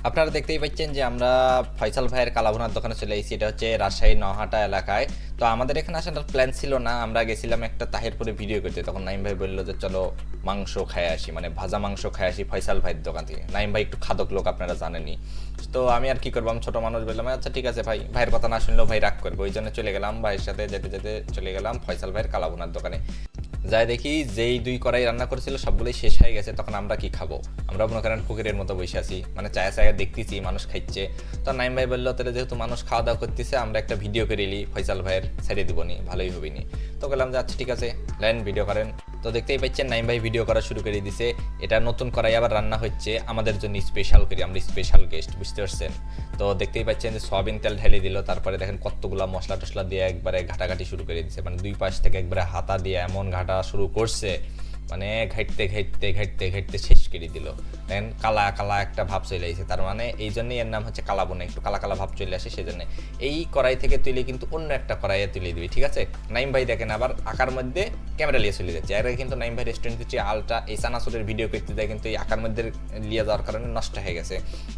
আপনারা দেখতেই পাচ্ছেন যে আমরা ফয়সাল ভাইয়ের কালাভুনার দোকানে চলে এসেছি। এটা হচ্ছে রাজশাহী নহাটা এলাকায়। তো আমাদের এখানে আসার প্ল্যান ছিল না, আমরা গেছিলাম একটা তাহিরপুরে ভিডিও করতে। তখন নাইম ভাই বললো যে চলো মাংস খায় আসি, মানে ভাজা মাংস খায় আসি ফয়সাল ভাইয়ের দোকান থেকে। নাইম ভাই একটু খাদক লোক, আপনারা জানেনই। তো আমি আর কি করবো, আমি ছোট মানুষ বললাম আচ্ছা ঠিক আছে ভাই, ভাইয়ের কথা না শুনলেও ভাই রাগ করবো, ওই জন্য চলে গেলাম ভাইয়ের সাথে। যেতে যেতে চলে গেলাম ফয়সাল ভাইয়ের কালাভুনার দোকানে। যাই দেখি যেই 2 কড়াই রান্না করেছিল সবগুলোই শেষ হয়ে গেছে। তখন আমরা কি খাবো, আমরা মনে করেন ফকিরের মতো বসে আছি, মানে চায়া চায়া দেখতেছি মানুষ খাইছে। তো নাইম ভাই বললো তাহলে যেহেতু মানুষ খাওয়া দাওয়া করতেছে আমরা একটা ভিডিও করে নিই, ফয়সাল ভাইয়ের ছেড়ে দিবনি, ভালোই হবে নি। তো বললাম যে আচ্ছা ঠিক আছে, লাইন ভিডিও করেন। তো দেখতেই পাচ্ছেন নাইম ভাই ভিডিও করা শুরু করে দিছে। এটা নতুন কড়াই আবার রান্না হচ্ছে আমাদের জন্য স্পেশাল করে, আমরা স্পেশাল গেস্ট, বুঝতে পারছেন। তো দেখতেই পাচ্ছেন যে সয়াবিন তেল ঢেলে দিল, তারপরে দেখেন কতগুলা মশলা টশলা দিয়ে একবারে ঘাটাঘাটি শুরু করে দিচ্ছে, মানে 2 পাশ থেকে একবারে হাতা দিয়ে এমন ঘাটা শুরু করছে, মানে ঘাটতে ঘাটতে ঘাটতে ঘাটতে শেষ করে দিল। দেন কালা কালা একটা ভাব চলে আসে, তার মানে এই জন্যই এর নাম হচ্ছে কালাবোনা, একটু কালা কালা ভাব চলে আসে সেজন্য। এই কড়াই থেকে তুলে কিন্তু অন্য একটা কড়াইয়ে তুলে দিবি, ঠিক আছে। নাইম ভাই দেখেন আবার আকার মধ্যে ক্যামেরা নিয়ে চলে যাচ্ছে। এর আগে কিন্তু নাইম ভাই রেস্টুরেন্ট থেকে আলটা এই চানাচুরের ভিডিও করতে দেয়, কিন্তু এই আকার মধ্যে নিয়ে যাওয়ার কারণে নষ্ট হয়ে গেছে।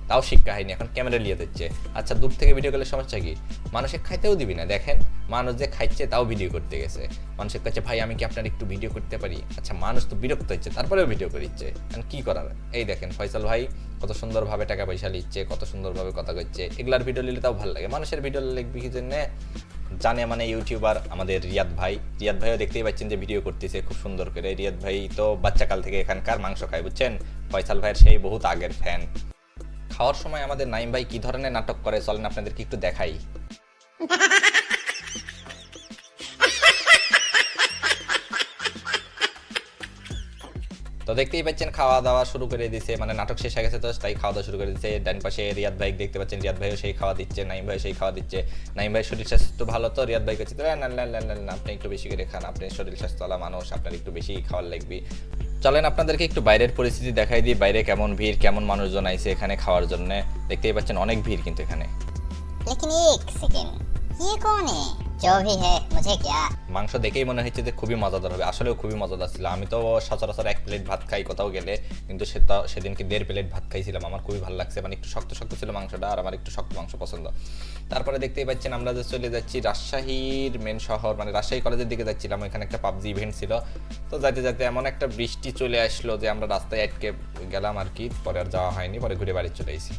তাও শিক্ষা হয়নি, এখন ক্যামেরা নিয়ে দিচ্ছে। আচ্ছা দূর থেকে ভিডিও করলে সমস্যা কি, মানুষে খাইতেও দিবি না। দেখেন মানুষ যে খাইছে তাও ভিডিও করতে গেছে, মানুষের কাছে ভাই আমি কি আপনার একটু ভিডিও করতে পারি। আচ্ছা মানুষ তো বিরক্ত হচ্ছে তারপরেও ভিডিও করিচ্ছে, কি করার। এই দেখেন ফয়সাল ভাই কত সুন্দরভাবে টাকা পয়সা নিচ্ছে, কত সুন্দরভাবে কথা কচ্ছে। এগুলার ভিডিও নিলে তাও ভালো লাগে, মানুষের ভিডিও লিখবি কি জন্য জানে, মানে ইউটিউবার আমাদের রিয়াদ ভাই। রিয়াদ ভাইও দেখতেই পাচ্ছেন যে ভিডিও করতেছে খুব সুন্দর করে। রিয়াদ ভাই তো বাচ্চাকাল থেকে এখানকার মাংস খায়, বুঝছেন। ফয়সাল ভাইয়ের সেই বহুত আগের ফ্যান। খাওয়ার সময় আমাদের নাইম ভাই কি ধরনের নাটক করে চলেন আপনাদেরকে একটু দেখাই। তো দেখতেই পাচ্ছেন খাওয়া দাওয়া শুরু করে দিছে, মানে নাটক শেষ হয়ে গেছে তো তাই খাওয়া দাওয়া শুরু করে দিচ্ছে। ডান পাশে রিয়াদ ভাই দেখতে পাচ্ছেন, রিয়াদ ভাইও সেই খাওয়া দিচ্ছে, নাইম ভাই সেই খাওয়া দিচ্ছে। নাইম ভাই শরীর স্বাস্থ্য ভালো, তো রিয়াদ ভাই কাছে না না না না আপনি একটু বেশি করে খান, আপনি শরীর স্বাস্থ্যওয়ালা মানুষ, আপনার একটু বেশি খাওয়ার লাগবে। চলেন আপনাদেরকে একটু বাইরের পরিস্থিতি দেখাই দিই, বাইরে কেমন ভিড়, কেমন মানুষজন আইছে এখানে খাওয়ার জন্য। দেখতেই পাচ্ছেন অনেক ভিড় কিন্তু এখানে। लेकिन एक सेकंड, ये कौन है? जो भी है मुझे क्या। মাংস দেখেই মনে হচ্ছে যে খুবই মজাদার হবে, আসলেও খুবই মজাদার ছিল। আমি তো সচরাচর 1 প্লেট ভাত খাই কোথাও গেলে, কিন্তু সেদিনকে 1.5 প্লেট ভাত খাইছিলাম। আমার খুবই ভালো লাগছে, মানে একটু শক্ত শক্ত ছিল মাংসটা, আর আমার একটু শক্ত মাংস পছন্দ। তারপরে দেখতেই পাচ্ছেন আমরা যে চলে যাচ্ছি রাজশাহীর মেন শহর, মানে রাজশাহী কলেজের দিকে যাচ্ছিলাম। ওইখানে একটা পাবজি ইভেন্ট ছিল। তো যাতে যাতে এমন একটা বৃষ্টি চলে আসলো যে আমরা রাস্তায় আটকে গেলাম আর কি, পরে আর যাওয়া হয়নি, পরে ঘুরে বাড়ি চলে এসেছি।